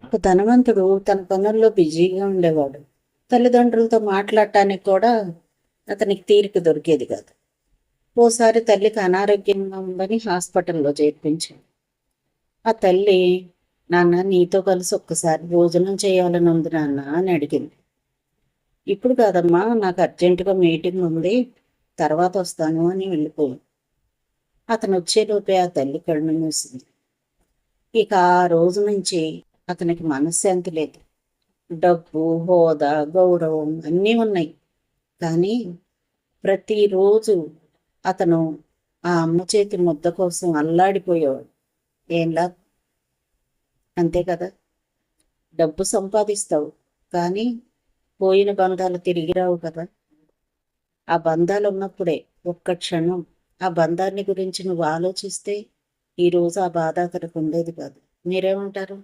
ఒక ధనవంతుడు తన పనుల్లో బిజీగా ఉండేవాడు. తల్లిదండ్రులతో మాట్లాడటానికి కూడా అతనికి తీరిక దొరికేది కాదు. ఓసారి తల్లికి అనారోగ్యంగా ఉందని హాస్పిటల్లో చేర్పించింది. ఆ తల్లి, నాన్న నీతో కలిసి ఒక్కసారి భోజనం చేయాలని ఉంది నాన్న అని అడిగింది. ఇప్పుడు కాదమ్మా, నాకు అర్జెంటుగా మీటింగ్ ఉంది, తర్వాత వస్తాను అని వెళ్ళిపోయింది. అతను వచ్చేలోపే ఆ తల్లి కళ్ళు మూసింది. ఇక ఆ రోజు నుంచి అతనికి మనశ్శాంతి లేదు. డబ్బు, హోదా, గౌరవం అన్నీ ఉన్నాయి. కానీ ప్రతిరోజు అతను ఆ అమ్మ చేతి ముద్ద కోసం అల్లాడిపోయేవాడు. ఏంలా, అంతే కదా. డబ్బు సంపాదిస్తావు, కానీ పోయిన బంధాలు తిరిగి రావు కదా. ఆ బంధాలు ఉన్నప్పుడే ఒక్క క్షణం ఆ బంధాన్ని గురించి నువ్వు ఆలోచిస్తే ఈరోజు ఆ బాధ అతనికి ఉండేది కాదు. మీరేమంటారు?